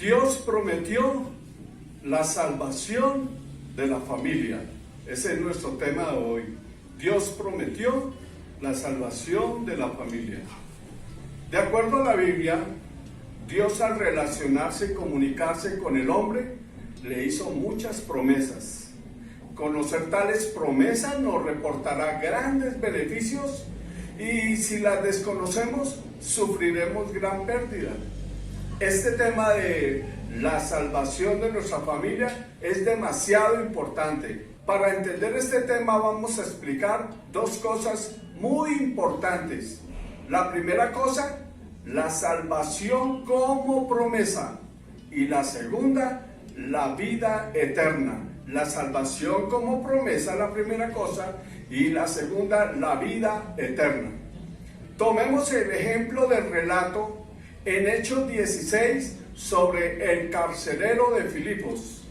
Dios prometió la salvación de la familia. Ese es nuestro tema de hoy. Dios prometió la salvación de la familia. De acuerdo a la Biblia, Dios al relacionarse y comunicarse con el hombre, le hizo muchas promesas. Conocer tales promesas nos reportará grandes beneficios y si las desconocemos, sufriremos gran pérdida. Este tema de la salvación de nuestra familia es demasiado importante. Para entender este tema vamos a explicar dos cosas muy importantes. La primera cosa, la salvación como promesa, y la segunda, la vida eterna. La salvación como promesa, la primera cosa, y la segunda, la vida eterna. Tomemos el ejemplo del relato en Hechos 16 sobre el carcelero de Filipos.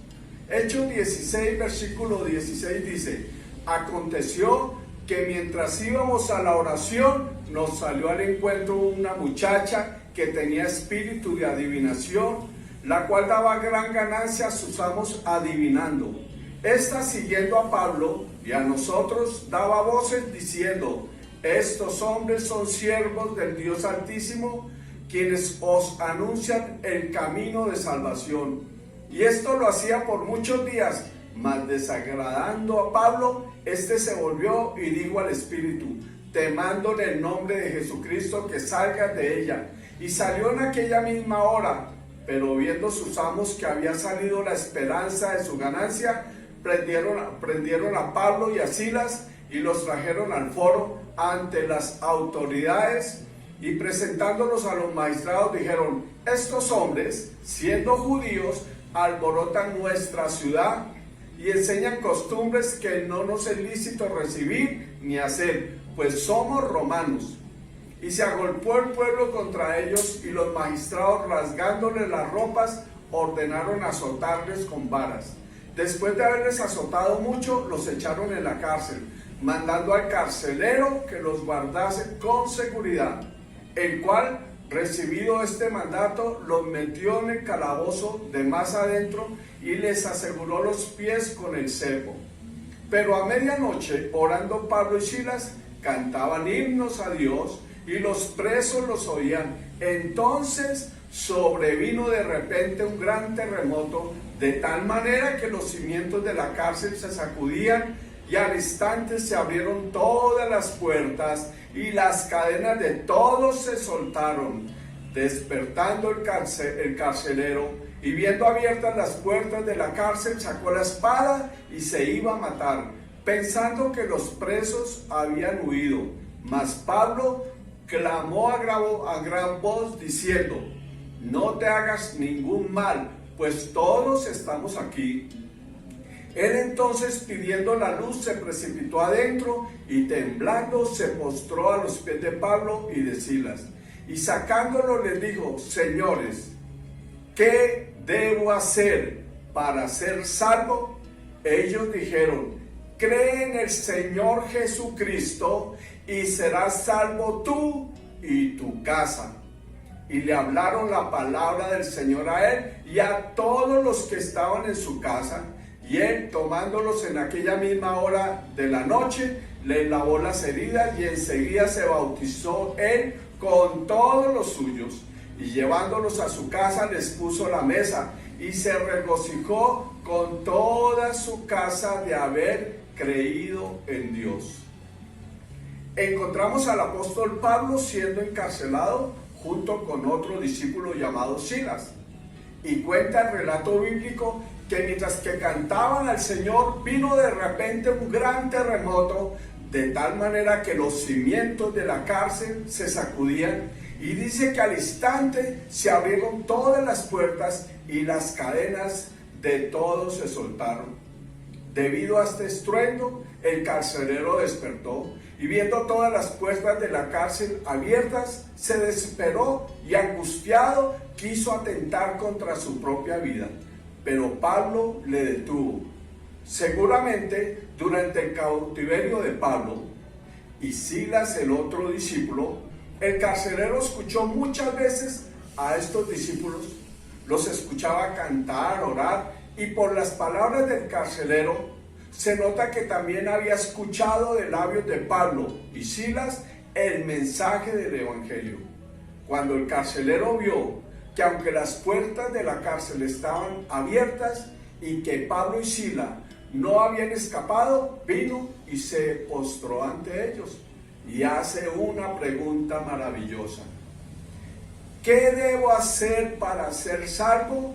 Hechos 16, versículo 16 dice: aconteció que mientras íbamos a la oración, nos salió al encuentro una muchacha que tenía espíritu de adivinación, la cual daba gran ganancia a sus amos adivinando. Esta, siguiendo a Pablo y a nosotros, daba voces diciendo: estos hombres son siervos del Dios Altísimo, quienes os anuncian el camino de salvación. Y esto lo hacía por muchos días, mas desagradando a Pablo, este se volvió y dijo al espíritu: temando en el nombre de Jesucristo que salgas de ella. Y salió en aquella misma hora, pero viendo sus amos que había salido la esperanza de su ganancia, prendieron a Pablo y a Silas y los trajeron al foro ante las autoridades, y presentándolos a los magistrados dijeron: estos hombres, siendo judíos, alborotan nuestra ciudad y enseñan costumbres que no nos es lícito recibir ni hacer, pues somos romanos. Y se agolpó el pueblo contra ellos, y los magistrados, rasgándoles las ropas, ordenaron azotarles con varas. Después de haberles azotado mucho, los echaron en la cárcel, mandando al carcelero que los guardase con seguridad, el cual, recibido este mandato, los metió en el calabozo de más adentro y les aseguró los pies con el cepo. Pero a medianoche, orando Pablo y Silas, cantaban himnos a Dios, y los presos los oían. Entonces sobrevino de repente un gran terremoto, de tal manera que los cimientos de la cárcel se sacudían, y al instante se abrieron todas las puertas, y las cadenas de todos se soltaron. Despertando el carcelero, y viendo abiertas las puertas de la cárcel, sacó la espada y se iba a matar, pensando que los presos habían huido. Mas Pablo clamó a gran voz diciendo: no te hagas ningún mal, pues todos estamos aquí. Él entonces, pidiendo la luz, se precipitó adentro y temblando se postró a los pies de Pablo y de Silas, y sacándolo les dijo: señores, ¿qué debo hacer para ser salvo? Ellos dijeron: cree en el Señor Jesucristo y serás salvo tú y tu casa. Y le hablaron la palabra del Señor a él y a todos los que estaban en su casa. Y él, tomándolos en aquella misma hora de la noche, les lavó las heridas, y enseguida se bautizó él con todos los suyos. Y llevándolos a su casa les puso la mesa, y se regocijó con toda su casa de haber creído en Dios. Encontramos al apóstol Pablo siendo encarcelado junto con otro discípulo llamado Silas. Y cuenta el relato bíblico que mientras que cantaban al Señor, vino de repente un gran terremoto, de tal manera que los cimientos de la cárcel se sacudían, y dice que al instante se abrieron todas las puertas y las cadenas de todos se soltaron. Debido a este estruendo, el carcelero despertó, y viendo todas las puertas de la cárcel abiertas, se desesperó y angustiado quiso atentar contra su propia vida. Pero Pablo le detuvo. Seguramente durante el cautiverio de Pablo y Silas, el otro discípulo, el carcelero escuchó muchas veces a estos discípulos, los escuchaba cantar, orar, y por las palabras del carcelero se nota que también había escuchado de labios de Pablo y Silas el mensaje del evangelio. Cuando el carcelero vio que aunque las puertas de la cárcel estaban abiertas y que Pablo y Silas no habían escapado, vino y se postró ante ellos y hace una pregunta maravillosa. ¿Qué debo hacer para ser salvo?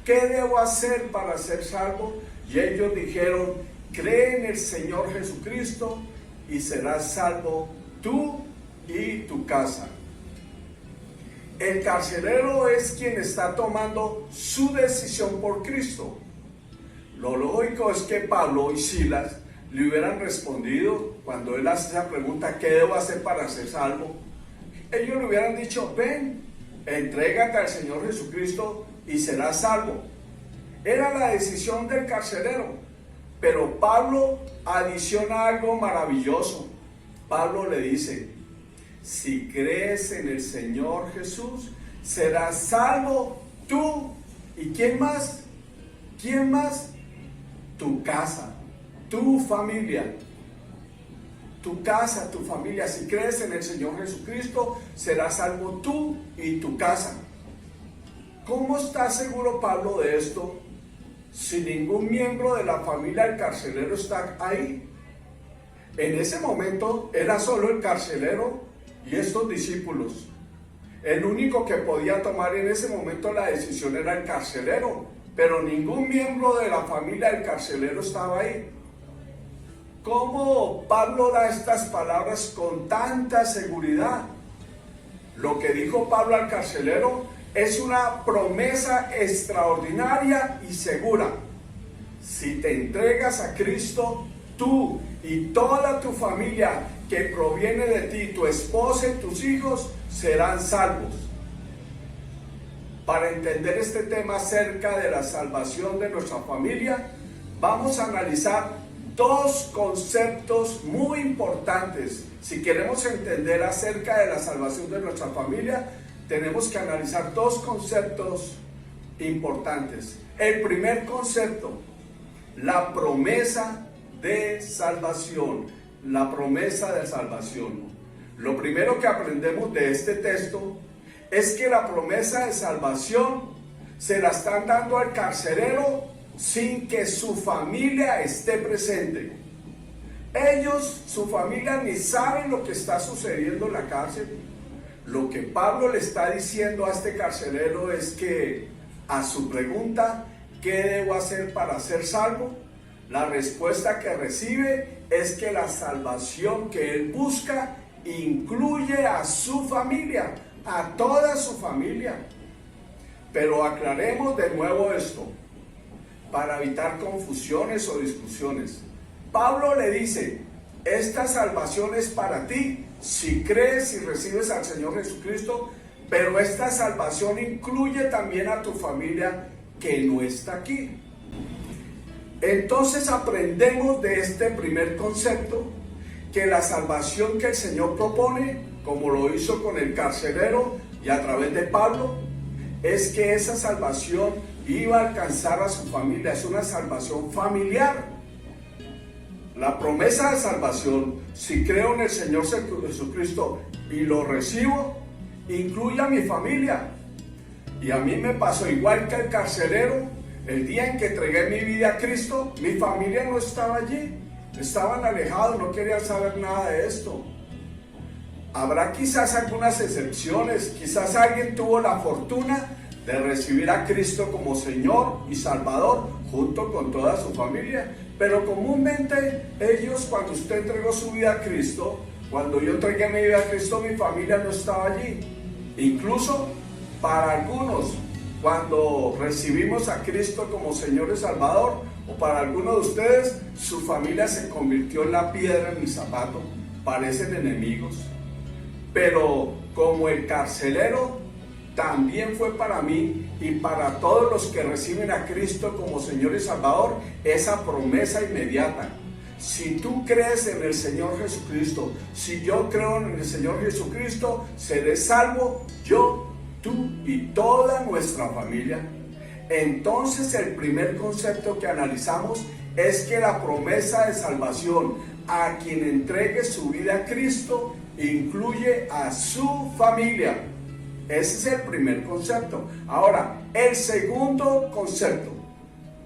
¿Qué debo hacer para ser salvo? Y ellos dijeron, cree en el Señor Jesucristo y serás salvo tú y tu casa. El carcelero es quien está tomando su decisión por Cristo. Lo lógico es que Pablo y Silas le hubieran respondido cuando él hace esa pregunta, ¿qué debo hacer para ser salvo? Ellos le hubieran dicho, ven, entrégate al Señor Jesucristo y serás salvo. Era la decisión del carcelero, pero Pablo adiciona algo maravilloso. Pablo le dice, si crees en el Señor Jesús, serás salvo tú. ¿Y quién más? ¿Quién más? Tu casa, tu familia. Tu casa, tu familia. Si crees en el Señor Jesucristo, serás salvo tú y tu casa. ¿Cómo está seguro Pablo de esto? Si ningún miembro de la familia del carcelero está ahí. En ese momento era solo el carcelero y estos discípulos. El único que podía tomar en ese momento la decisión era el carcelero, pero ningún miembro de la familia del carcelero estaba ahí. ¿Cómo Pablo da estas palabras con tanta seguridad? Lo que dijo Pablo al carcelero es una promesa extraordinaria y segura. Si te entregas a Cristo, tú y toda tu familia que proviene de ti, tu esposa y tus hijos, serán salvos. Para entender este tema acerca de la salvación de nuestra familia, vamos a analizar dos conceptos muy importantes. Si queremos entender acerca de la salvación de nuestra familia, tenemos que analizar dos conceptos importantes. El primer concepto, la promesa de salvación. La promesa de salvación. Lo primero que aprendemos de este texto es que la promesa de salvación se la están dando al carcelero sin que su familia esté presente. Ellos, su familia, ni saben lo que está sucediendo en la cárcel. Lo que Pablo le está diciendo a este carcelero es que a su pregunta, ¿qué debo hacer para ser salvo? La respuesta que recibe es que la salvación que él busca incluye a su familia, a toda su familia. Pero aclaremos de nuevo esto, para evitar confusiones o discusiones. Pablo le dice, esta salvación es para ti, si crees y recibes al Señor Jesucristo, pero esta salvación incluye también a tu familia que no está aquí. Entonces aprendemos de este primer concepto que la salvación que el Señor propone, como lo hizo con el carcelero y a través de Pablo, es que esa salvación iba a alcanzar a su familia. Es una salvación familiar. La promesa de salvación, si creo en el Señor Jesucristo y lo recibo, incluye a mi familia. Y a mí me pasó igual que el carcelero. El día en que entregué mi vida a Cristo, mi familia no estaba allí. Estaban alejados, no querían saber nada de esto. Habrá quizás algunas excepciones. Quizás alguien tuvo la fortuna de recibir a Cristo como Señor y Salvador junto con toda su familia. Pero comúnmente ellos, cuando usted entregó su vida a Cristo, cuando yo entregué mi vida a Cristo, mi familia no estaba allí. Incluso para algunos, cuando recibimos a Cristo como Señor y Salvador, o para algunos de ustedes, su familia se convirtió en la piedra en mi zapato, parecen enemigos. Pero como el carcelero, también fue para mí y para todos los que reciben a Cristo como Señor y Salvador, esa promesa inmediata. Si tú crees en el Señor Jesucristo, si yo creo en el Señor Jesucristo, seré salvo yo, tú y toda nuestra familia. Entonces el primer concepto que analizamos es que la promesa de salvación a quien entregue su vida a Cristo incluye a su familia. Ese es el primer concepto. Ahora, el segundo concepto,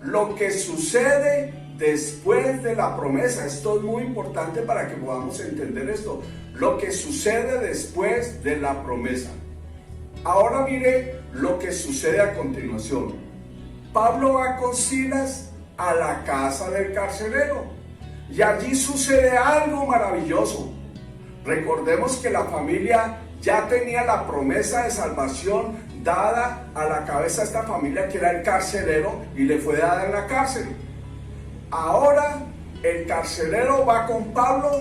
lo que sucede después de la promesa. Esto es muy importante para que podamos entender esto. Lo que sucede después de la promesa. Ahora mire lo que sucede a continuación. Pablo va con Silas a la casa del carcelero y allí sucede algo maravilloso. Recordemos que la familia ya tenía la promesa de salvación dada a la cabeza de esta familia, que era el carcelero, y le fue dada en la cárcel. Ahora el carcelero va con Pablo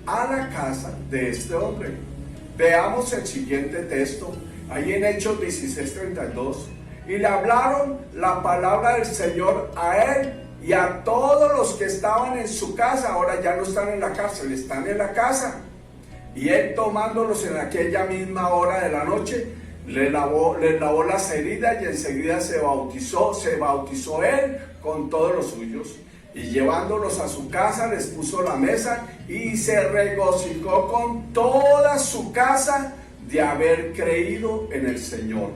a la casa de este hombre. Veamos el siguiente texto, ahí en Hechos 16:32. Y le hablaron la palabra del Señor a él y a todos los que estaban en su casa. Ahora ya no están en la cárcel, están en la casa. Y él, tomándolos en aquella misma hora de la noche, les lavó las heridas, y enseguida se bautizó él con todos los suyos. Y llevándolos a su casa, les puso la mesa y se regocijó con toda su casa de haber creído en el Señor.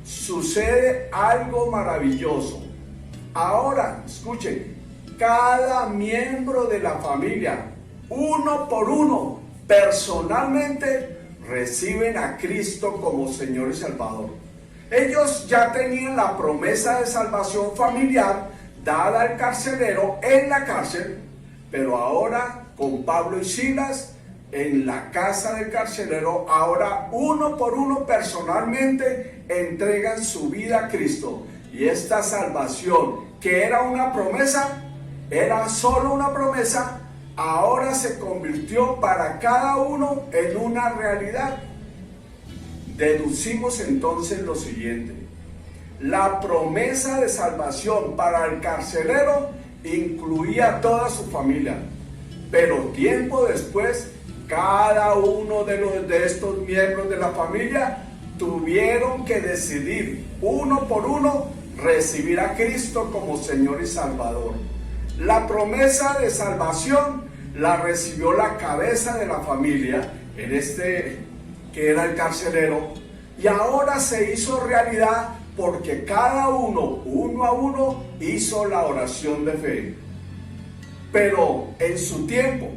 Sucede algo maravilloso. Ahora, escuchen, cada miembro de la familia, uno por uno, personalmente, reciben a Cristo como Señor y Salvador. Ellos ya tenían la promesa de salvación familiar dada al carcelero en la cárcel, pero ahora con Pablo y Silas en la casa del carcelero, ahora uno por uno personalmente entregan su vida a Cristo. Y esta salvación, que era una promesa, era solo una promesa, ahora se convirtió para cada uno en una realidad. Deducimos entonces lo siguiente: la promesa de salvación para el carcelero incluía a toda su familia, pero tiempo después cada uno de estos miembros de la familia tuvieron que decidir uno por uno recibir a Cristo como Señor y Salvador. La promesa de salvación la recibió la cabeza de la familia, que era el carcelero, y ahora se hizo realidad porque cada uno a uno, hizo la oración de fe. Pero en su tiempo,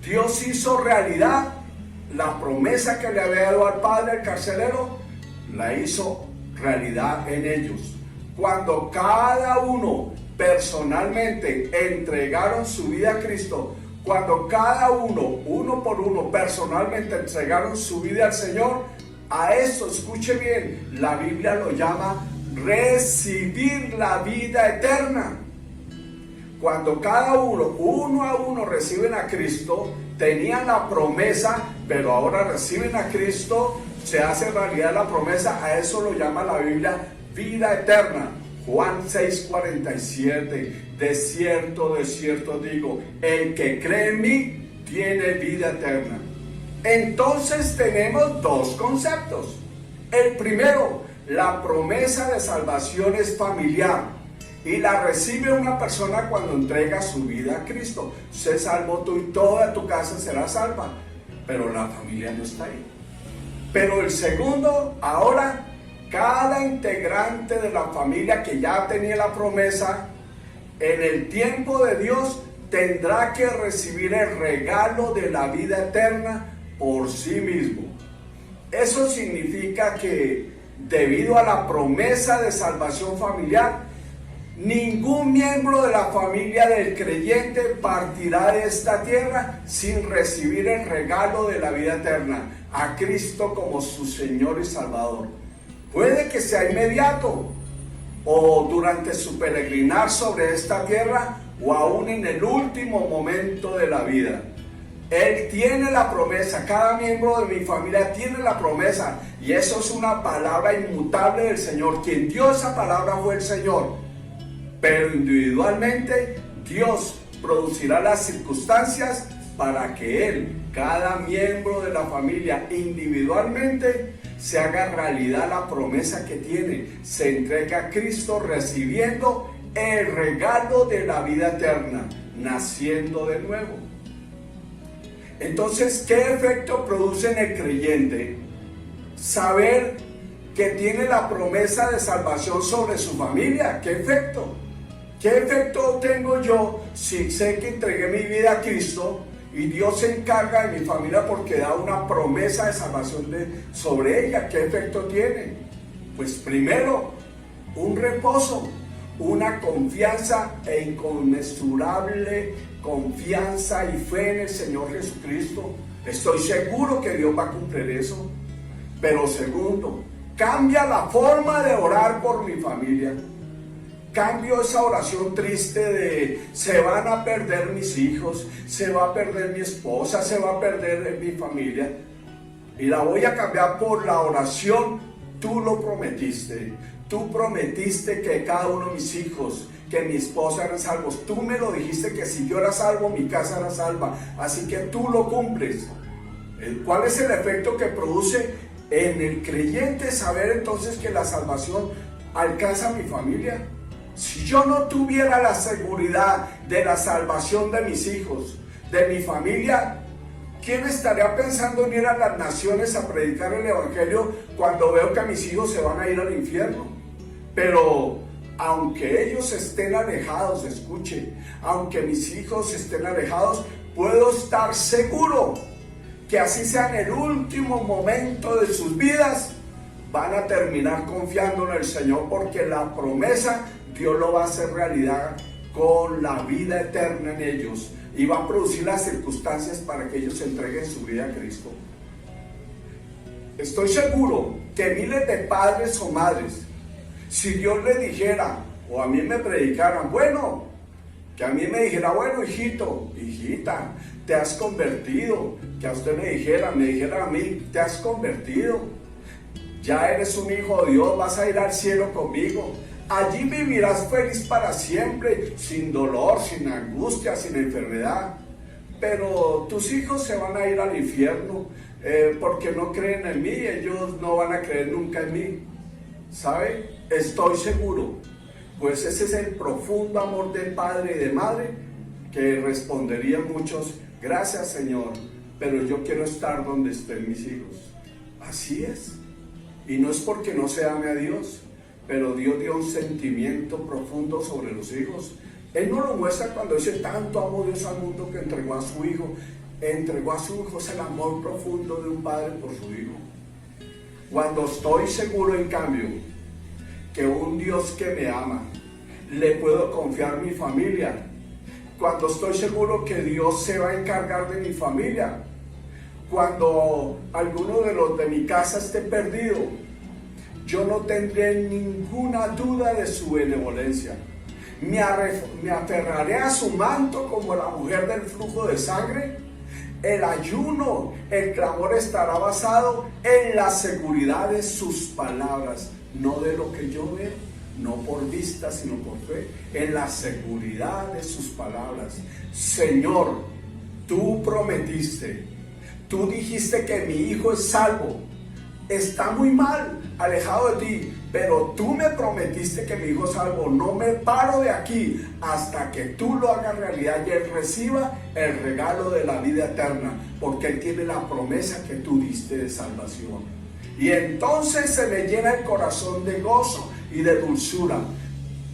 Dios hizo realidad la promesa que le había dado al padre, el carcelero, la hizo realidad en ellos. Cuando cada uno personalmente entregaron su vida a Cristo, cuando cada uno por uno, personalmente entregaron su vida al Señor, a eso, escuche bien, la Biblia lo llama recibir la vida eterna. Cuando cada uno a uno reciben a Cristo, tenían la promesa, pero ahora reciben a Cristo, se hace realidad la promesa. A eso lo llama la Biblia vida eterna. Juan 6:47, de cierto digo, el que cree en mí tiene vida eterna. Entonces tenemos dos conceptos. El primero, la promesa de salvación es familiar y la recibe una persona cuando entrega su vida a Cristo. Se salvó tú y toda tu casa será salva, pero la familia no está ahí. Pero el segundo, ahora cada integrante de la familia que ya tenía la promesa, en el tiempo de Dios tendrá que recibir el regalo de la vida eterna por sí mismo. Eso significa que debido a la promesa de salvación familiar, ningún miembro de la familia del creyente partirá de esta tierra sin recibir el regalo de la vida eterna, a Cristo como su Señor y Salvador. Puede que sea inmediato, o durante su peregrinar sobre esta tierra, o aún en el último momento de la vida. Él tiene la promesa, cada miembro de mi familia tiene la promesa, y eso es una palabra inmutable del Señor. Quien dio esa palabra fue el Señor, pero individualmente Dios producirá las circunstancias para que Él, cada miembro de la familia individualmente, se haga realidad la promesa que tiene, se entrega a Cristo recibiendo el regalo de la vida eterna, naciendo de nuevo. Entonces, ¿qué efecto produce en el creyente saber que tiene la promesa de salvación sobre su familia? ¿Qué efecto? ¿Qué efecto tengo yo si sé que entregué mi vida a Cristo y Dios se encarga de mi familia porque da una promesa de salvación sobre ella? ¿Qué efecto tiene? Pues primero, un reposo, una confianza e inconmensurable confianza y fe en el Señor Jesucristo. Estoy seguro que Dios va a cumplir eso. Pero segundo, cambia la forma de orar por mi familia. Cambio esa oración triste de se van a perder mis hijos, se va a perder mi esposa, se va a perder mi familia. Y la voy a cambiar por la oración, tú lo prometiste. Tú prometiste que cada uno de mis hijos, que mi esposa eran salvos. Tú me lo dijiste que si yo era salvo, mi casa era salva. Así que tú lo cumples. ¿Cuál es el efecto que produce en el creyente saber entonces que la salvación alcanza a mi familia? Si yo no tuviera la seguridad de la salvación de mis hijos, de mi familia, ¿quién estaría pensando en ir a las naciones a predicar el evangelio cuando veo que mis hijos se van a ir al infierno? Pero aunque ellos estén alejados, escuche, aunque mis hijos estén alejados, puedo estar seguro que así sea en el último momento de sus vidas, van a terminar confiando en el Señor, porque la promesa Dios lo va a hacer realidad con la vida eterna en ellos y va a producir las circunstancias para que ellos entreguen su vida a Cristo. Estoy seguro que miles de padres o madres, si Dios les dijera, o a mí me predicaran, bueno, que a mí me dijera, bueno, hijito, hijita, te has convertido, que a usted me dijera a mí, te has convertido, ya eres un hijo de Dios, vas a ir al cielo conmigo, allí vivirás feliz para siempre, sin dolor, sin angustia, sin enfermedad. Pero tus hijos se van a ir al infierno porque no creen en mí, ellos no van a creer nunca en mí. ¿Sabe? Estoy seguro, pues ese es el profundo amor del padre y de madre, que responderían muchos, gracias Señor, pero yo quiero estar donde estén mis hijos. Así es. Y no es porque no se ame a Dios, pero Dios dio un sentimiento profundo sobre los hijos. Él no lo muestra cuando dice, tanto amó Dios al mundo que entregó a su hijo. Entregó a su hijo, es el amor profundo de un padre por su hijo. Cuando estoy seguro, en cambio, que un Dios que me ama, le puedo confiar mi familia. Cuando estoy seguro que Dios se va a encargar de mi familia. Cuando alguno de los de mi casa esté perdido, yo no tendré ninguna duda de su benevolencia. Me aferraré a su manto como la mujer del flujo de sangre. El ayuno, el clamor estará basado en la seguridad de sus palabras, no de lo que yo veo, no por vista, sino por fe, en la seguridad de sus palabras. Señor, tú prometiste, tú dijiste que mi hijo es salvo, está muy mal, alejado de ti, pero tú me prometiste que mi hijo es salvo. No me paro de aquí hasta que tú lo hagas realidad y él reciba el regalo de la vida eterna, porque él tiene la promesa que tú diste de salvación. Y entonces se me llena el corazón de gozo y de dulzura,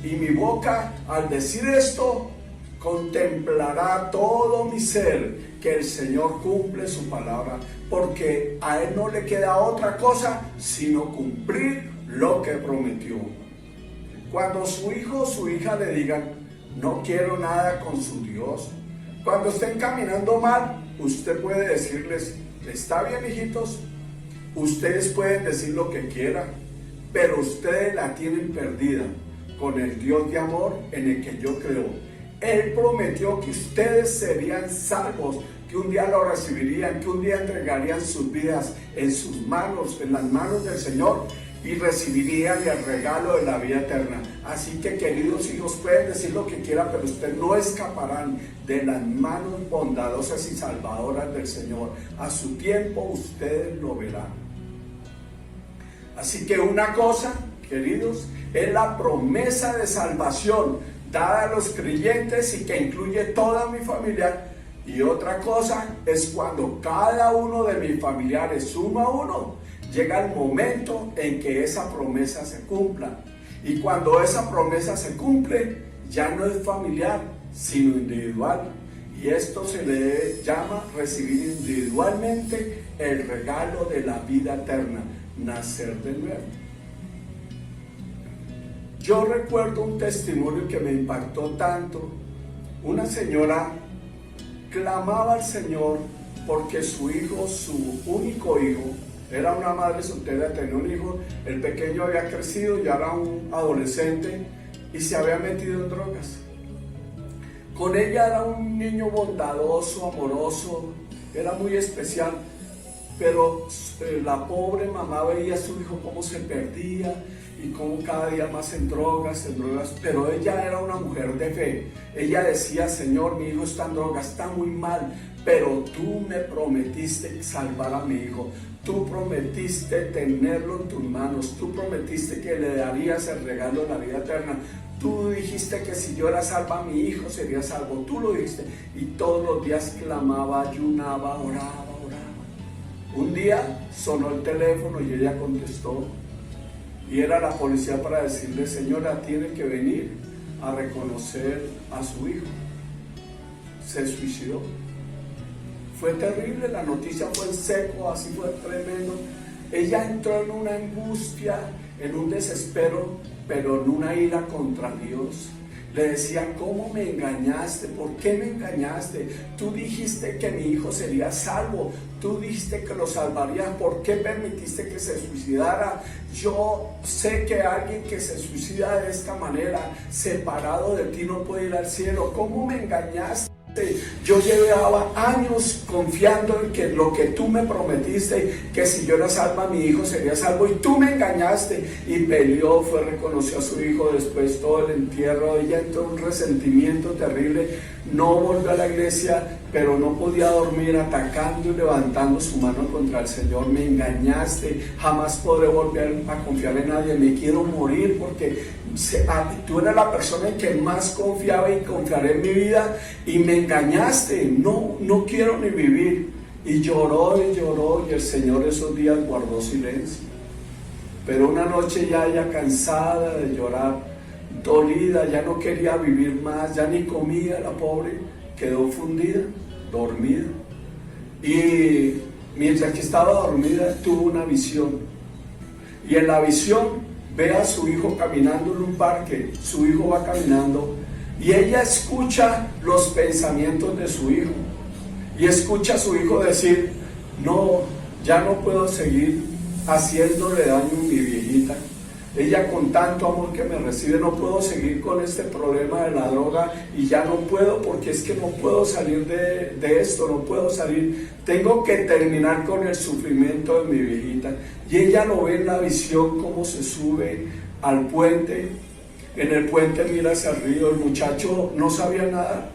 y mi boca, al decir esto, contemplará todo mi ser que el Señor cumple su palabra, porque a Él no le queda otra cosa sino cumplir lo que prometió. Cuando su hijo o su hija le digan, no quiero nada con su Dios, cuando estén caminando mal, usted puede decirles, está bien, hijitos, ustedes pueden decir lo que quieran, pero ustedes la tienen perdida con el Dios de amor en el que yo creo. Él prometió que ustedes serían salvos, que un día lo recibirían, que un día entregarían sus vidas en sus manos, en las manos del Señor, y recibirían el regalo de la vida eterna. Así que, queridos hijos, pueden decir lo que quieran, pero ustedes no escaparán de las manos bondadosas y salvadoras del Señor. A su tiempo ustedes lo verán. Así que una cosa, queridos, es la promesa de salvación dada a los creyentes y que incluye toda mi familia. Y otra cosa es cuando cada uno de mis familiares suma uno, llega el momento en que esa promesa se cumpla. Y cuando esa promesa se cumple, ya no es familiar, sino individual. Y esto se le llama recibir individualmente el regalo de la vida eterna, nacer de nuevo. Yo recuerdo un testimonio que me impactó tanto. Una señora clamaba al Señor porque su hijo, su único hijo, era una madre soltera, tenía un hijo, el pequeño había crecido, ya era un adolescente y se había metido en drogas. Con ella era un niño bondadoso, amoroso, era muy especial, pero la pobre mamá veía a su hijo cómo se perdía y cómo cada día más en drogas, pero ella era una mujer de fe. Ella decía: Señor, mi hijo está en drogas, está muy mal, pero tú me prometiste salvar a mi hijo, tú prometiste tenerlo en tus manos, tú prometiste que le darías el regalo de la vida eterna. Tú dijiste que si yo era salva, mi hijo sería salvo. Tú lo dijiste. Y todos los días clamaba, ayunaba, oraba. Un día sonó el teléfono y ella contestó. Y era la policía para decirle: señora, tiene que venir a reconocer a su hijo. Se suicidó. Fue terrible, la noticia fue en seco, así fue tremendo. Ella entró en una angustia, en un desespero, pero en una ira contra Dios. Le decía: ¿cómo me engañaste? ¿Por qué me engañaste? Tú dijiste que mi hijo sería salvo, tú dijiste que lo salvarías, ¿por qué permitiste que se suicidara? Yo sé que alguien que se suicida de esta manera, separado de ti, no puede ir al cielo. ¿Cómo me engañaste? Yo llevaba años confiando en que lo que tú me prometiste, que si yo era salva, mi hijo sería salvo, y tú me engañaste. Y peleó, reconoció a su hijo después todo el entierro. Ella entró en un resentimiento terrible, no volvió a la iglesia, pero no podía dormir, atacando y levantando su mano contra el Señor. Me engañaste, jamás podré volver a confiar en nadie, me quiero morir porque tú eres la persona en que más confiaba y confiaré en mi vida, y me engañaste, no quiero ni vivir. Y lloró y el Señor esos días guardó silencio. Pero una noche ya ella, cansada de llorar, dolida, ya no quería vivir más, ya ni comía, la pobre, quedó fundida, dormida. Y mientras que estaba dormida tuvo una visión, y en la visión ve a su hijo caminando en un parque. Su hijo va caminando y ella escucha los pensamientos de su hijo, y escucha a su hijo decir: no, ya no puedo seguir haciéndole daño a mi viejita. Ella, con tanto amor que me recibe, no puedo seguir con este problema de la droga, y ya no puedo, porque es que no puedo salir de esto, no puedo salir, tengo que terminar con el sufrimiento de mi viejita. Y ella lo ve en la visión, cómo se sube al puente. En el puente mira hacia el río. El muchacho no sabía nadar,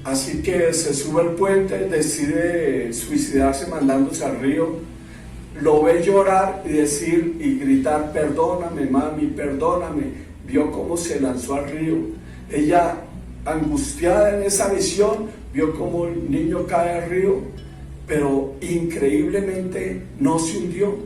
así que se sube al puente, decide suicidarse mandándose al río. Lo ve llorar y decir y gritar: perdóname, mami, perdóname. Vio cómo se lanzó al río. Ella, angustiada en esa visión, vio cómo el niño cae al río, pero increíblemente no se hundió,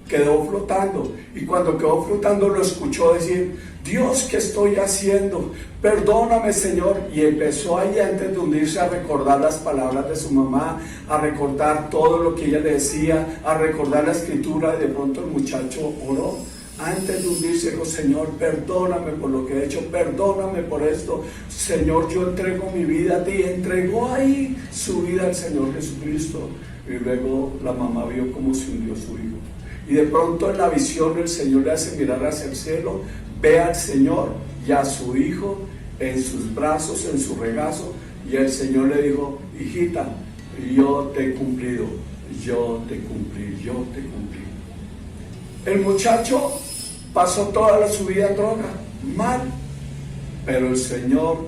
quedó flotando. Y cuando quedó flotando lo escuchó decir: Dios, ¿qué estoy haciendo? Perdóname, Señor. Y empezó ahí, antes de hundirse, a recordar las palabras de su mamá, a recordar todo lo que ella le decía, a recordar la escritura. Y de pronto el muchacho oró. Antes de hundirse dijo: Señor, perdóname por lo que he hecho, perdóname por esto. Señor, yo entrego mi vida a ti. Entregó ahí su vida al Señor Jesucristo. Y luego la mamá vio cómo se hundió su hijo. Y de pronto en la visión el Señor le hace mirar hacia el cielo, ve al Señor y a su hijo en sus brazos, en su regazo, y el Señor le dijo: hijita, yo te he cumplido, yo te cumplí, yo te cumplí. El muchacho pasó toda su vida en droga, mal, pero el Señor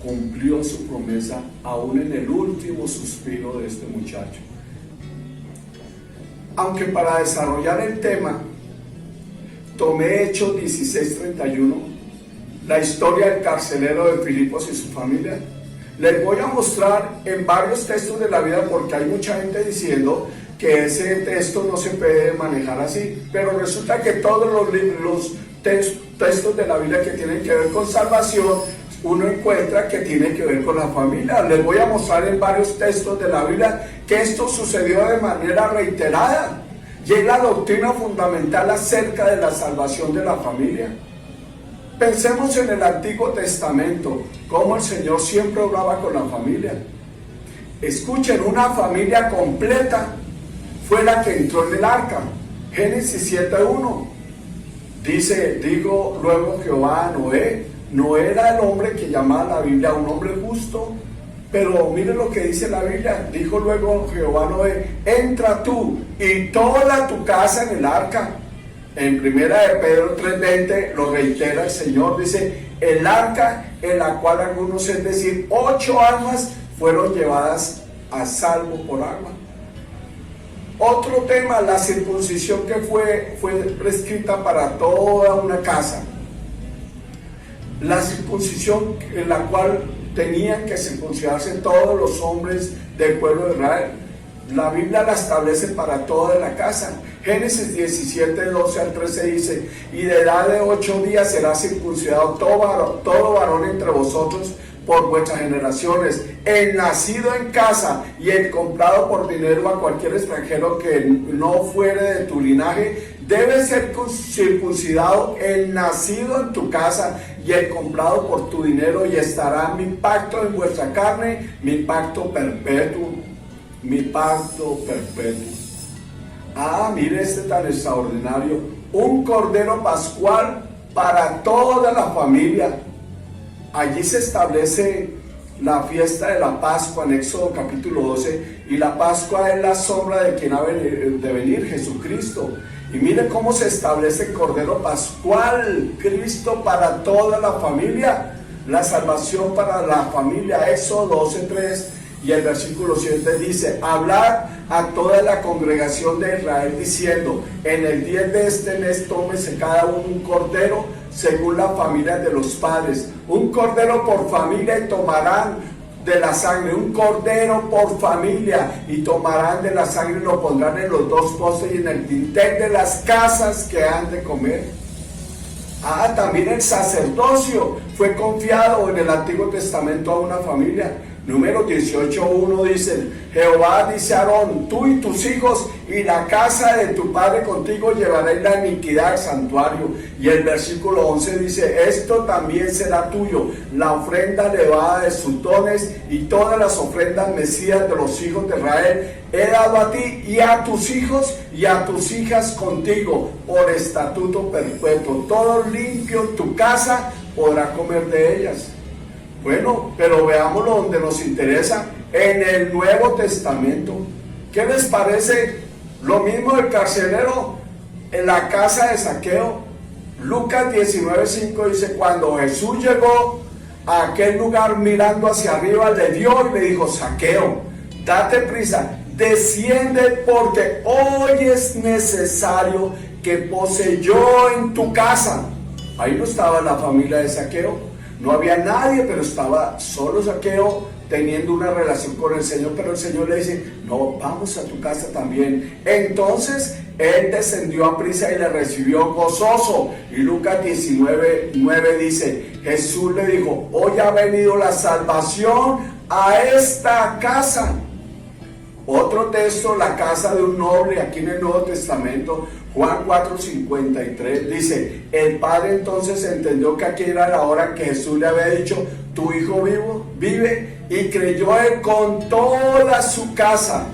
cumplió su promesa aún en el último suspiro de este muchacho. Aunque para desarrollar el tema tomé Hechos 16:31, la historia del carcelero de Filipos y su familia. Les voy a mostrar en varios textos de la vida, porque hay mucha gente diciendo que ese texto no se puede manejar así, pero resulta que todos los textos de la Biblia que tienen que ver con salvación, uno encuentra que tiene que ver con la familia. Les voy a mostrar en varios textos de la Biblia que esto sucedió de manera reiterada. Y es la doctrina fundamental acerca de la salvación de la familia. Pensemos en el Antiguo Testamento, cómo el Señor siempre obraba con la familia. Escuchen, una familia completa fue la que entró en el arca. Génesis 7:1. Dice, digo luego Jehová a Noé. Noé era el hombre que llamaba la Biblia un hombre justo, pero miren lo que dice la Biblia. Dijo luego Jehová a Noé, entra tú y toda tu casa en el arca. En primera de Pedro 3:20 lo reitera el Señor, dice, el arca en la cual algunos, es decir, 8 almas fueron llevadas a salvo por agua. Otro tema, la circuncisión que fue prescrita para toda una casa. La circuncisión en la cual tenían que circuncidarse todos los hombres del pueblo de Israel. La Biblia la establece para toda la casa. Génesis 17:12-13 dice, y de edad de 8 días será circuncidado todo varón entre vosotros por vuestras generaciones, el nacido en casa y el comprado por dinero a cualquier extranjero que no fuere de tu linaje, debe ser circuncidado el nacido en tu casa y el comprado por tu dinero, y estará mi pacto en vuestra carne, mi pacto perpetuo, mi pacto perpetuo. Ah, mire este tan extraordinario, un cordero pascual para toda la familia. Allí se establece la fiesta de la Pascua en Éxodo capítulo 12, y la Pascua es la sombra de quien ha de venir, Jesucristo. Y mire cómo se establece el Cordero Pascual, Cristo para toda la familia, la salvación para la familia. Éxodo 12:3 y el versículo 7 dice, hablad a toda la congregación de Israel diciendo, en el 10 de este mes tómese cada uno un cordero según la familia de los padres, un cordero por familia, y tomarán de la sangre, un cordero por familia, y tomarán de la sangre y lo pondrán en los 2 postes y en el dintel de las casas que han de comer. Ah, también el sacerdocio fue confiado en el Antiguo Testamento a una familia. Número 18:1 dice, Jehová dice a Aarón, tú y tus hijos y la casa de tu padre contigo llevaréis la iniquidad al santuario. Y el versículo 11 dice, esto también será tuyo, la ofrenda elevada de sus dones y todas las ofrendas mecidas de los hijos de Israel he dado a ti y a tus hijos y a tus hijas contigo por estatuto perpetuo. Todo limpio en tu casa podrá comer de ellas. Bueno, pero veámoslo donde nos interesa, en el Nuevo Testamento. ¿Qué les parece? Lo mismo del carcelero en la casa de Zaqueo. Lucas 19:5 dice, cuando Jesús llegó a aquel lugar mirando hacia arriba, le dio y le dijo, Zaqueo, date prisa, desciende porque hoy es necesario que pose yo en tu casa. Ahí no estaba la familia de Zaqueo. No había nadie, pero estaba solo Zaqueo teniendo una relación con el Señor, pero el Señor le dice, no, vamos a tu casa también. Entonces él descendió a prisa y le recibió gozoso. Y Lucas 19:9 dice, Jesús le dijo, hoy ha venido la salvación a esta casa. Otro texto, la casa de un noble, aquí en el Nuevo Testamento, Juan 4:53, dice, el padre entonces entendió que aquí era la hora que Jesús le había dicho, tu hijo vive, y creyó él con toda su casa.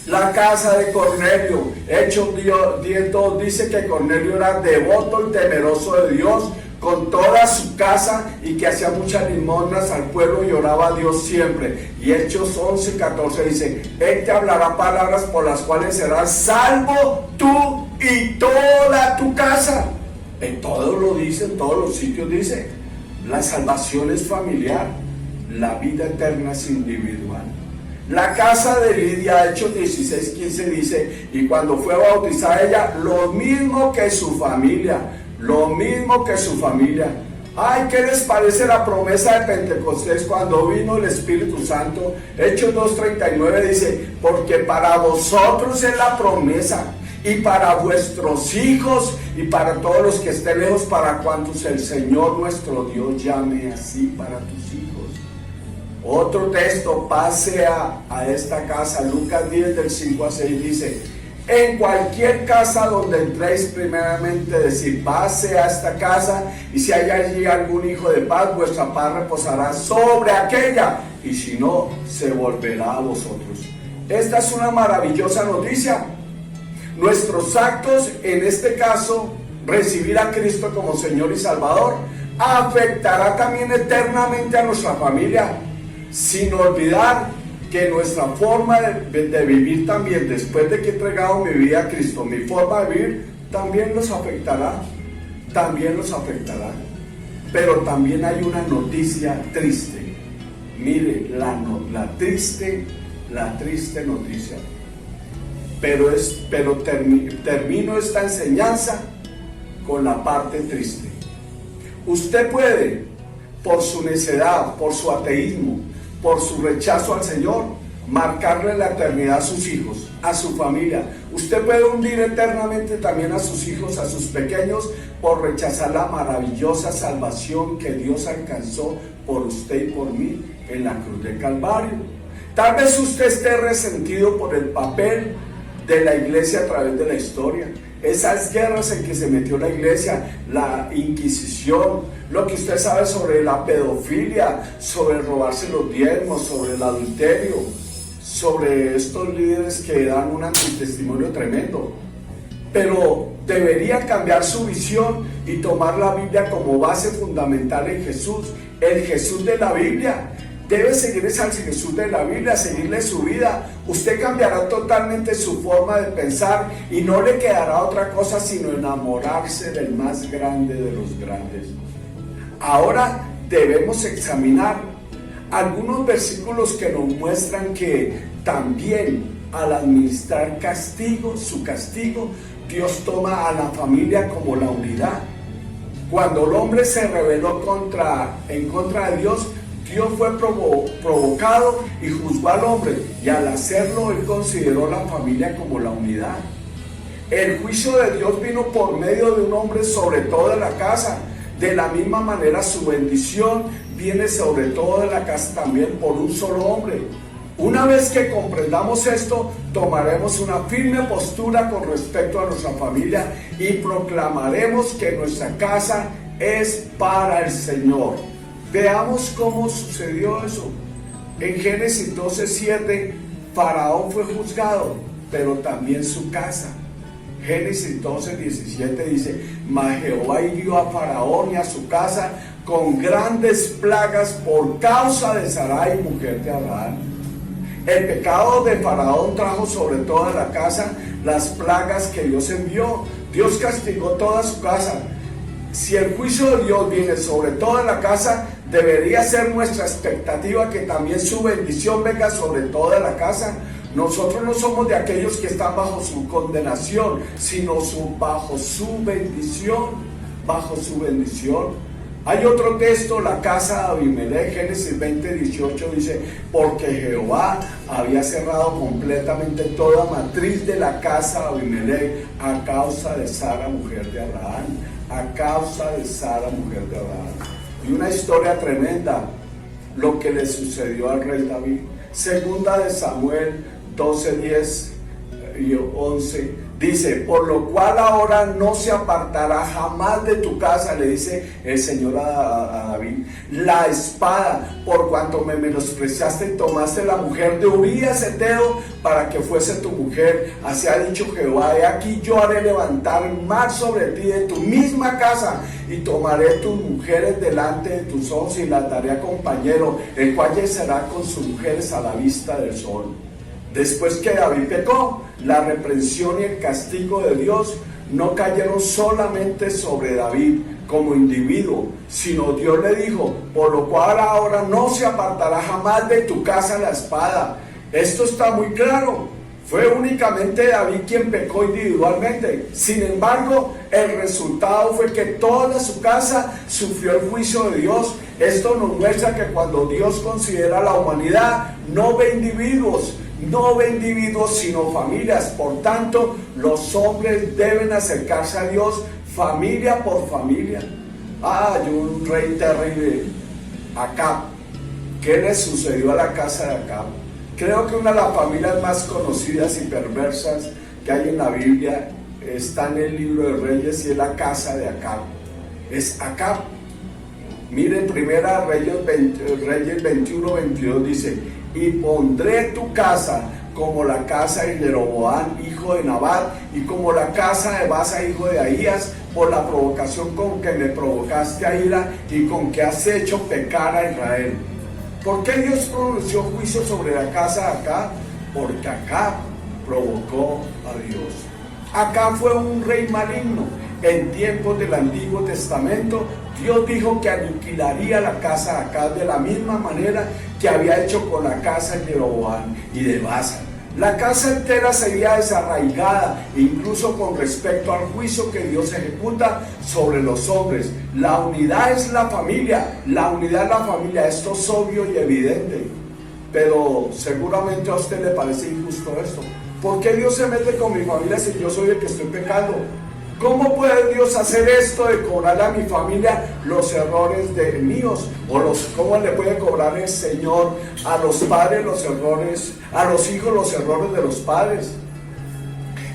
La casa de Cornelio, Hechos 10:2, dice que Cornelio era devoto y temeroso de Dios con toda su casa, y que hacía muchas limosnas al pueblo y oraba a Dios siempre. Y Hechos 11:14 dice, él te hablará palabras por las cuales serás salvo tú y toda tu casa. En todo lo dice, en todos los sitios dice, la salvación es familiar, la vida eterna es individual. La casa de Lidia, Hechos 16:15 dice, y cuando fue bautizada ella, lo mismo que su familia. Ay, ¿qué les parece la promesa de Pentecostés cuando vino el Espíritu Santo? Hechos 2:39 dice, porque para vosotros es la promesa, y para vuestros hijos y para todos los que estén lejos, para cuantos el Señor nuestro Dios llame así, para tus hijos. Otro texto, pase a esta casa, Lucas 10 del 5 al 6 dice: en cualquier casa donde entréis, primeramente decid, pase a esta casa, y si hay allí algún hijo de paz, vuestra paz reposará sobre aquella, y si no, se volverá a vosotros. Esta es una maravillosa noticia. Nuestros actos, en este caso, recibir a Cristo como Señor y Salvador, afectará también eternamente a nuestra familia, sin olvidar que nuestra forma de vivir también, después de que he entregado mi vida a Cristo, mi forma de vivir también los afectará, pero también hay una noticia triste. Mire, la triste noticia, pero termino esta enseñanza con la parte triste. Usted puede, por su necedad, por su ateísmo, por su rechazo al Señor, marcarle la eternidad a sus hijos, a su familia. Usted puede hundir eternamente también a sus hijos, a sus pequeños, por rechazar la maravillosa salvación que Dios alcanzó por usted y por mí en la cruz de Calvario. Tal vez usted esté resentido por el papel de la iglesia a través de la historia, esas guerras en que se metió la iglesia, la Inquisición, lo que usted sabe sobre la pedofilia, sobre robarse los diezmos, sobre el adulterio, sobre estos líderes que dan un antitestimonio tremendo. Pero debería cambiar su visión y tomar la Biblia como base fundamental en Jesús, el Jesús de la Biblia. Debe seguir al Jesús de la Biblia, seguirle su vida. Usted cambiará totalmente su forma de pensar y no le quedará otra cosa sino enamorarse del más grande de los grandes. Ahora debemos examinar algunos versículos que nos muestran que también al administrar castigo, su castigo, Dios toma a la familia como la unidad. Cuando el hombre se rebeló en contra de Dios, Dios fue provocado y juzgó al hombre, y al hacerlo Él consideró la familia como la unidad. El juicio de Dios vino por medio de un hombre sobre toda la casa. De la misma manera su bendición viene sobre toda la casa también por un solo hombre. Una vez que comprendamos esto, tomaremos una firme postura con respecto a nuestra familia y proclamaremos que nuestra casa es para el Señor. Veamos cómo sucedió eso. En Génesis 12:7, Faraón fue juzgado, pero también su casa. Génesis 12:17 dice: mas Jehová hirió a Faraón y a su casa con grandes plagas por causa de Sarai, mujer de Abraham. El pecado de Faraón trajo sobre toda la casa las plagas que Dios envió. Dios castigó toda su casa. Si el juicio de Dios viene sobre toda la casa, debería ser nuestra expectativa que también su bendición venga sobre toda la casa. Nosotros no somos de aquellos que están bajo su condenación, sino bajo su bendición, Hay otro texto, la casa de Abimelech, Génesis 20:18 dice: porque Jehová había cerrado completamente toda matriz de la casa de Abimelech a causa de Sara, mujer de Abraham. Y una historia tremenda, lo que le sucedió al rey David. Segunda de Samuel 12:10 y 11 dice: por lo cual ahora no se apartará jamás de tu casa, le dice el Señor a David, la espada, por cuanto me menospreciaste y tomaste la mujer de Urías Heteo para que fuese tu mujer. Así ha dicho Jehová: he aquí yo haré levantar mal sobre ti de tu misma casa, y tomaré tus mujeres delante de tus ojos y las daré a compañero, el cual yacerá con sus mujeres a la vista del sol. Después que David pecó, la reprensión y el castigo de Dios no cayeron solamente sobre David como individuo, sino Dios le dijo: por lo cual ahora no se apartará jamás de tu casa la espada. Esto está muy claro. Fue únicamente David quien pecó individualmente. Sin embargo, el resultado fue que toda su casa sufrió el juicio de Dios. Esto nos muestra que cuando Dios considera a la humanidad, no ve individuos, no de individuos sino familias. Por tanto, los hombres deben acercarse a Dios familia por familia. Hay un rey terrible, Acab. ¿Qué le sucedió a la casa de Acab? Creo que una de las familias más conocidas y perversas que hay en la Biblia está en el libro de Reyes, y es la casa de Acab. Es Acab. Miren, primera Reyes 21:22 dice: y pondré tu casa como la casa de Jeroboam, hijo de Nabat, y como la casa de Basa, hijo de Ahías, por la provocación con que me provocaste a ira y con que has hecho pecar a Israel. ¿Por qué Dios pronunció juicio sobre la casa de Acab? Porque Acab provocó a Dios. Acab fue un rey maligno. En tiempos del Antiguo Testamento, Dios dijo que aniquilaría la casa de Acab de la misma manera que había hecho con la casa de Jeroboam y de Basa. La casa entera sería desarraigada, incluso con respecto al juicio que Dios ejecuta sobre los hombres. La unidad es la familia, esto es obvio y evidente. Pero seguramente a usted le parece injusto esto. ¿Por qué Dios se mete con mi familia si yo soy el que estoy pecando? ¿Cómo puede Dios hacer esto de cobrarle a mi familia los errores de míos? ¿Cómo le puede cobrar el Señor a los padres los errores, a los hijos los errores de los padres?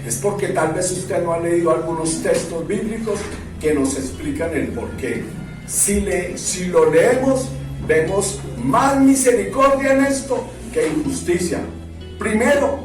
Es porque tal vez usted no ha leído algunos textos bíblicos que nos explican el porqué. Si lo leemos, vemos más misericordia en esto que injusticia. Primero,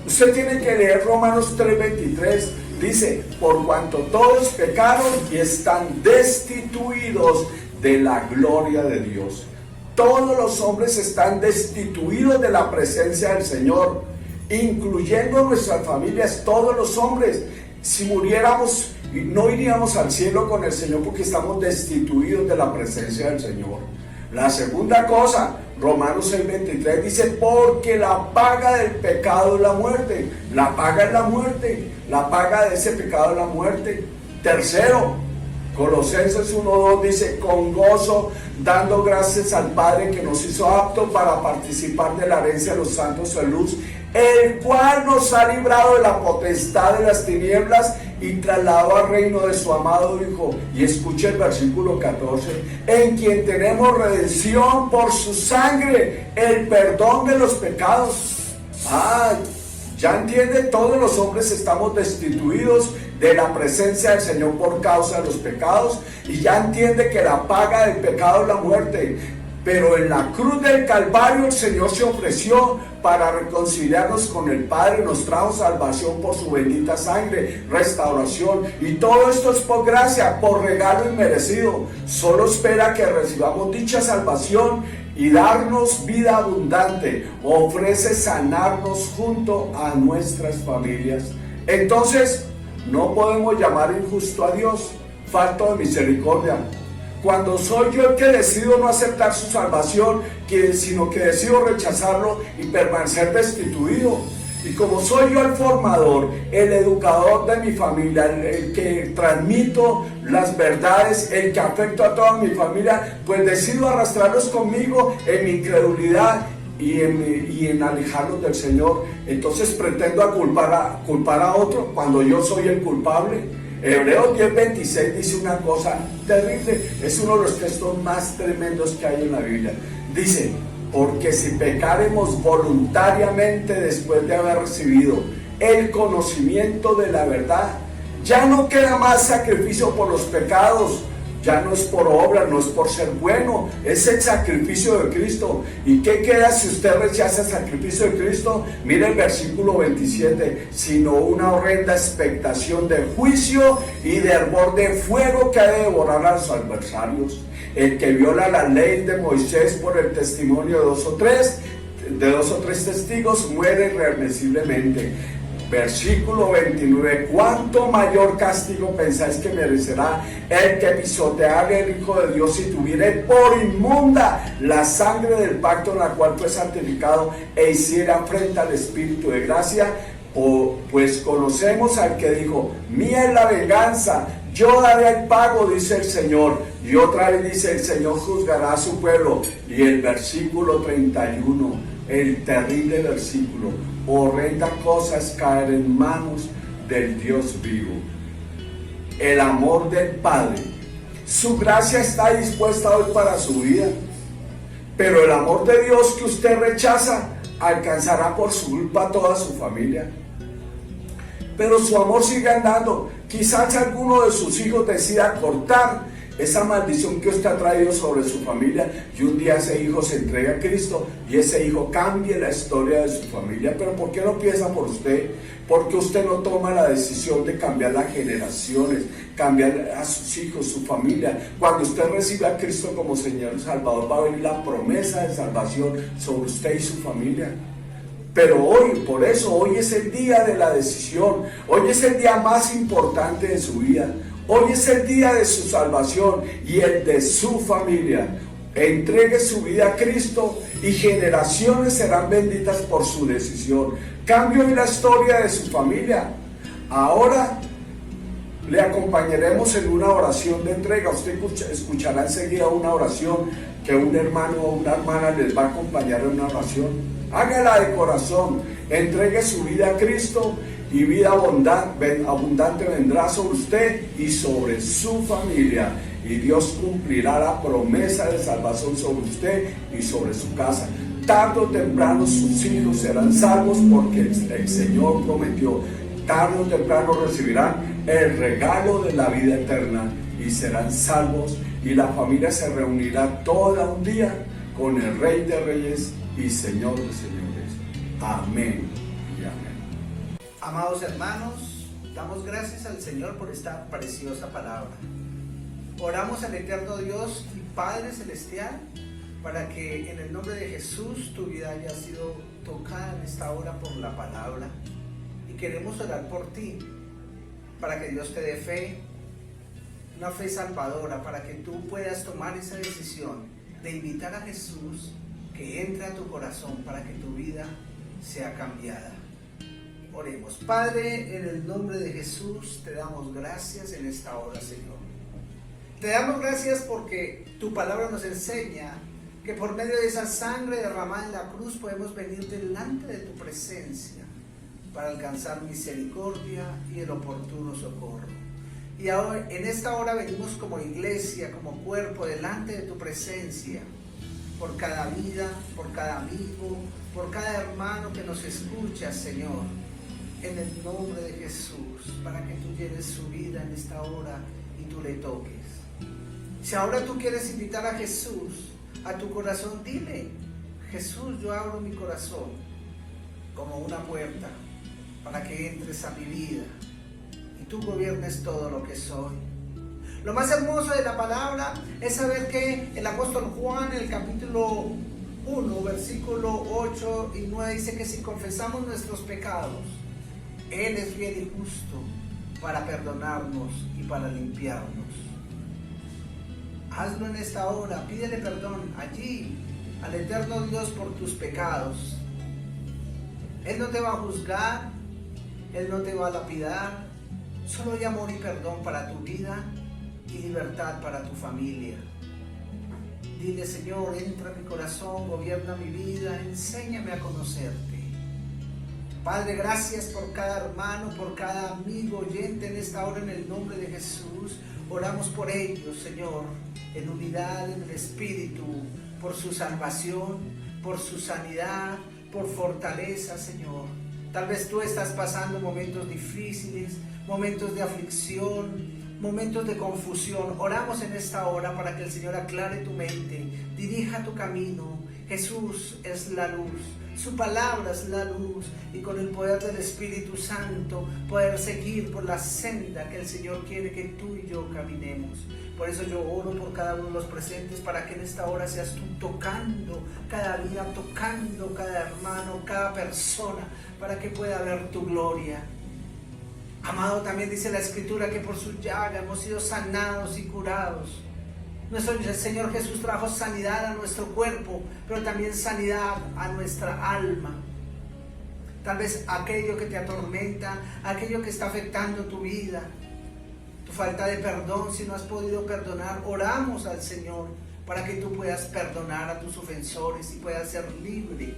usted tiene que leer Romanos 3:23. Dice: por cuanto todos pecaron y están destituidos de la gloria de Dios. Todos los hombres están destituidos de la presencia del Señor, incluyendo nuestras familias, todos los hombres. Si muriéramos, no iríamos al cielo con el Señor porque estamos destituidos de la presencia del Señor. La segunda cosa, Romanos 6:23 dice: porque la paga del pecado es la muerte. La paga es la muerte. La paga de ese pecado es la muerte. Tercero, Colosenses 1:2 dice: con gozo, dando gracias al Padre que nos hizo aptos para participar de la herencia de los santos de luz, el cual nos ha librado de la potestad de las tinieblas y trasladó al reino de su amado Hijo. Y escuche el versículo 14: en quien tenemos redención por su sangre, el perdón de los pecados. Ya entiende, todos los hombres estamos destituidos de la presencia del Señor por causa de los pecados, y ya entiende que la paga del pecado es la muerte. Pero en la cruz del Calvario el Señor se ofreció para reconciliarnos con el Padre, nos trajo salvación por su bendita sangre, restauración, y todo esto es por gracia, por regalo inmerecido. Solo espera que recibamos dicha salvación y darnos vida abundante. Ofrece sanarnos junto a nuestras familias. Entonces, no podemos llamar injusto a Dios, falto de misericordia. Cuando soy yo el que decido no aceptar su salvación, sino que decido rechazarlo y permanecer destituido. Y como soy yo el formador, el educador de mi familia, el que transmito las verdades, el que afecto a toda mi familia, pues decido arrastrarlos conmigo en mi incredulidad y en alejarlos del Señor. Entonces pretendo culpar a otro cuando yo soy el culpable. Hebreos 10:26 dice una cosa terrible, es uno de los textos más tremendos que hay en la Biblia. Dice: porque si pecaremos voluntariamente después de haber recibido el conocimiento de la verdad, ya no queda más sacrificio por los pecados. Ya no es por obra, no es por ser bueno, es el sacrificio de Cristo. ¿Y qué queda si usted rechaza el sacrificio de Cristo? Mire el versículo 27: sino una horrenda expectación de juicio y de hervor de fuego que ha de devorar a sus adversarios. El que viola la ley de Moisés por el testimonio de dos o tres testigos muere irremisiblemente. Versículo 29: ¿cuánto mayor castigo pensáis que merecerá el que pisoteare el Hijo de Dios y tuviere por inmunda la sangre del pacto en la cual fue santificado e hiciera afrenta al Espíritu de gracia? Pues conocemos al que dijo: mía es la venganza, yo daré el pago, dice el Señor. Y otra vez dice: el Señor juzgará a su pueblo. Y el versículo 31: el terrible versículo: horrenda cosa es caer en manos del Dios vivo. El amor del Padre, su gracia está dispuesta hoy para su vida, pero el amor de Dios que usted rechaza alcanzará por su culpa a toda su familia. Pero su amor sigue andando. Quizás alguno de sus hijos decida cortar esa maldición que usted ha traído sobre su familia, y un día ese hijo se entrega a Cristo y ese hijo cambie la historia de su familia. Pero ¿por qué no piensa por usted? Porque usted no toma la decisión de cambiar las generaciones, cambiar a sus hijos, su familia. Cuando usted recibe a Cristo como Señor y Salvador, va a venir la promesa de salvación sobre usted y su familia. Pero hoy, por eso, hoy es el día de la decisión. Hoy es el día más importante de su vida. Hoy es el día de su salvación y el de su familia. Entregue su vida a Cristo y generaciones serán benditas por su decisión. Cambie hoy la historia de su familia. Ahora le acompañaremos en una oración de entrega. Usted escuchará enseguida una oración que un hermano o una hermana les va a acompañar en una oración. Hágala de corazón, entregue su vida a Cristo y vida abundante vendrá sobre usted y sobre su familia. Y Dios cumplirá la promesa de salvación sobre usted y sobre su casa. Tarde o temprano sus hijos serán salvos, porque el Señor prometió. Tarde o temprano recibirán el regalo de la vida eterna y serán salvos, y la familia se reunirá toda un día con el Rey de Reyes y Señor de Señores. Amén y amén. Amados hermanos, damos gracias al Señor por esta preciosa palabra. Oramos al eterno Dios y Padre Celestial para que en el nombre de Jesús tu vida haya sido tocada en esta hora por la palabra. Y queremos orar por ti, para que Dios te dé fe, una fe salvadora, para que tú puedas tomar esa decisión de invitar a Jesús que entre a tu corazón para que tu vida sea cambiada. Oremos. Padre, en el nombre de Jesús te damos gracias en esta hora, Señor. Te damos gracias porque tu palabra nos enseña que por medio de esa sangre derramada en la cruz podemos venir delante de tu presencia para alcanzar misericordia y el oportuno socorro. Y ahora, en esta hora venimos como iglesia, como cuerpo, delante de tu presencia, por cada vida, por cada amigo, por cada hermano que nos escucha, Señor, en el nombre de Jesús, para que tú llenes su vida en esta hora y tú le toques. Si ahora tú quieres invitar a Jesús a tu corazón, dile: Jesús, yo abro mi corazón como una puerta para que entres a mi vida y tú gobiernes todo lo que soy. Lo más hermoso de la palabra es saber que el apóstol Juan, en el capítulo 1, versículo 8 y 9, dice que si confesamos nuestros pecados, Él es fiel y justo para perdonarnos y para limpiarnos. Hazlo en esta hora, pídele perdón allí al eterno Dios por tus pecados. Él no te va a juzgar, Él no te va a lapidar, solo hay amor y perdón para tu vida y libertad para tu familia. Dile: Señor, entra a mi corazón, gobierna mi vida, enséñame a conocerte. Padre, gracias por cada hermano, por cada amigo oyente en esta hora, en el nombre de Jesús. Oramos por ellos, Señor, en unidad en el Espíritu, por su salvación, por su sanidad, por fortaleza, Señor. Tal vez tú estás pasando momentos difíciles, momentos de aflicción, momentos de confusión. Oramos en esta hora para que el Señor aclare tu mente, dirija tu camino. Jesús es la luz, su palabra es la luz, y con el poder del Espíritu Santo poder seguir por la senda que el Señor quiere que tú y yo caminemos. Por eso yo oro por cada uno de los presentes, para que en esta hora seas tú tocando cada vida, tocando cada hermano, cada persona, para que pueda ver tu gloria. Amado, también dice la Escritura que por su llaga hemos sido sanados y curados. Nuestro Señor Jesús trajo sanidad a nuestro cuerpo, pero también sanidad a nuestra alma. Tal vez aquello que te atormenta, aquello que está afectando tu vida, tu falta de perdón, si no has podido perdonar, oramos al Señor para que tú puedas perdonar a tus ofensores y puedas ser libre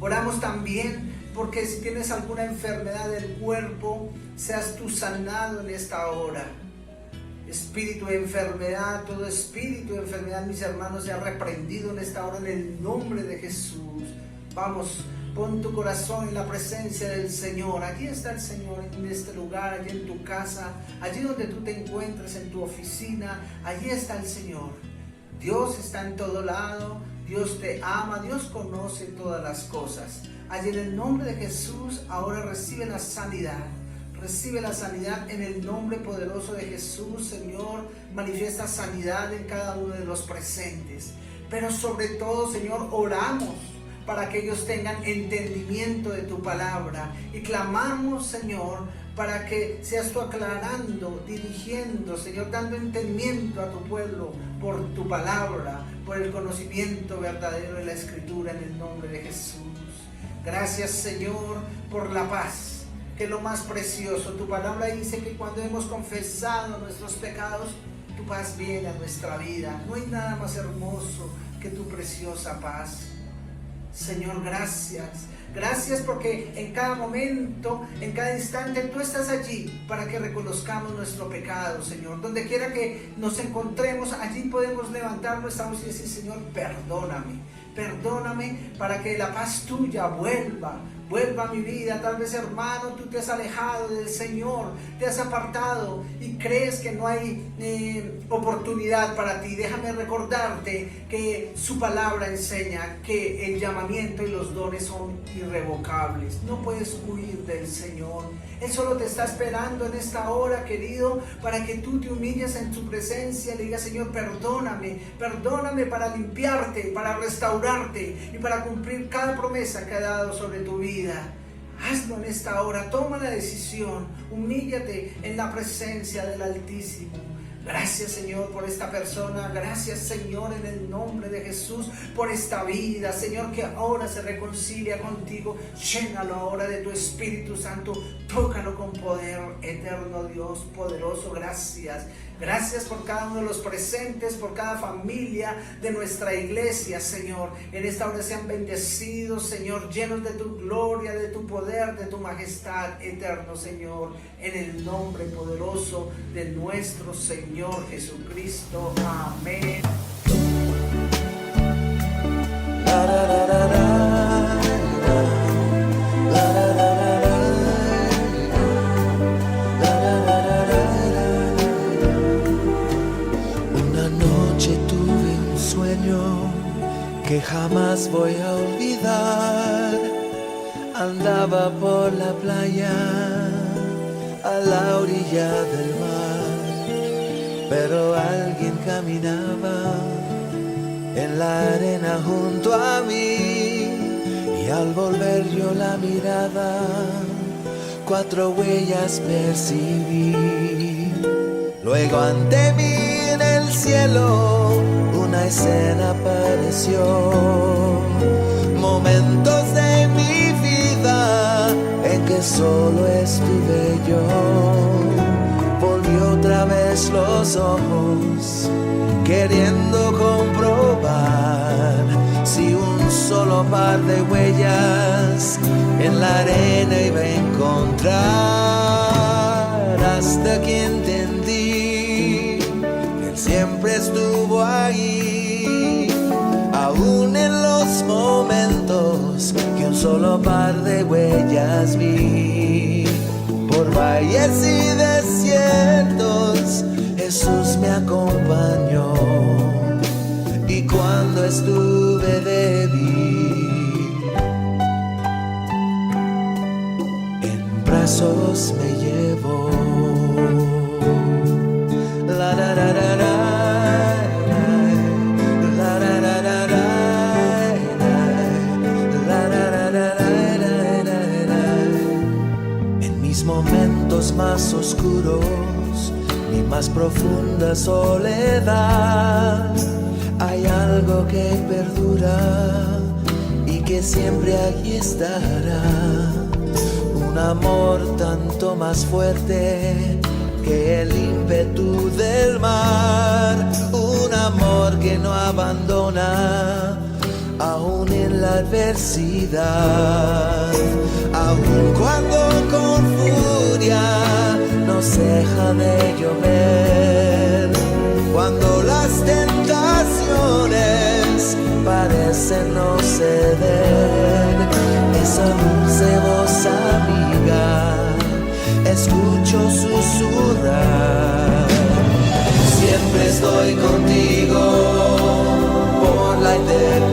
Oramos también porque si tienes alguna enfermedad del cuerpo, seas tú sanado en esta hora. Espíritu de enfermedad, todo espíritu de enfermedad, mis hermanos, sea reprendido en esta hora en el nombre de Jesús. Vamos, pon tu corazón en la presencia del Señor. Allí está el Señor en este lugar, allí en tu casa, allí donde tú te encuentres, en tu oficina, allí está el Señor. Dios está en todo lado, Dios te ama, Dios conoce todas las cosas. Allí en el nombre de Jesús, ahora recibe la sanidad. Recibe la sanidad en el nombre poderoso de Jesús, Señor. Manifiesta sanidad en cada uno de los presentes. Pero sobre todo, Señor, oramos para que ellos tengan entendimiento de tu palabra. Y clamamos, Señor, para que seas tú aclarando, dirigiendo, Señor, dando entendimiento a tu pueblo por tu palabra, por el conocimiento verdadero de la Escritura, en el nombre de Jesús. Gracias, Señor, por la paz, que es lo más precioso. Tu palabra dice que cuando hemos confesado nuestros pecados, tu paz viene a nuestra vida. No hay nada más hermoso que tu preciosa paz. Señor, gracias. Gracias porque en cada momento, en cada instante, tú estás allí para que reconozcamos nuestro pecado, Señor. Donde quiera que nos encontremos, allí podemos levantar nuestra voz y decir: Señor, perdóname. Perdóname, para que la paz tuya vuelva a mi vida. Tal vez, hermano, tú te has alejado del Señor, te has apartado y crees que no hay oportunidad para ti. Déjame recordarte que su palabra enseña que el llamamiento y los dones son irrevocables. No puedes huir del Señor. Él solo te está esperando en esta hora, querido, para que tú te humilles en su presencia y le digas: Señor, perdóname, perdóname, para limpiarte, para restaurarte y para cumplir cada promesa que ha dado sobre tu vida. Hazlo en esta hora, toma la decisión, humíllate en la presencia del Altísimo. Gracias, Señor, por esta persona. Gracias, Señor, en el nombre de Jesús, por esta vida, Señor, que ahora se reconcilia contigo. Llénalo ahora de tu Espíritu Santo. Tócalo con poder, eterno Dios poderoso. Gracias. Gracias por cada uno de los presentes, por cada familia de nuestra iglesia, Señor. En esta hora sean bendecidos, Señor, llenos de tu gloria, de tu poder, de tu majestad, eterno Señor. En el nombre poderoso de nuestro Señor Jesucristo. Amén. Que jamás voy a olvidar. Andaba por la playa a la orilla del mar, pero alguien caminaba en la arena junto a mí, y al volver yo la mirada, 4 huellas percibí. Luego ante mí en el cielo una escena apareció. Momentos de mi vida en que solo estuve yo. Volví otra vez los ojos queriendo comprobar si un solo par de huellas en la arena iba a encontrar. Hasta que entendí que Él siempre estuvo ahí, aún en los momentos que un solo par de huellas vi. Por valles y desiertos Jesús me acompañó, y cuando estuve débil en brazos me llevó. La la la la la. Momentos más oscuros, mi más profunda soledad, hay algo que perdura y que siempre allí estará. Un amor tanto más fuerte que el ímpetu del mar, un amor que no abandona, aún en la adversidad, aún cuando con furia nos deja de llover, cuando las tentaciones parecen no ceder, esa dulce voz amiga escucho susurrar. Siempre estoy contigo por la eternidad.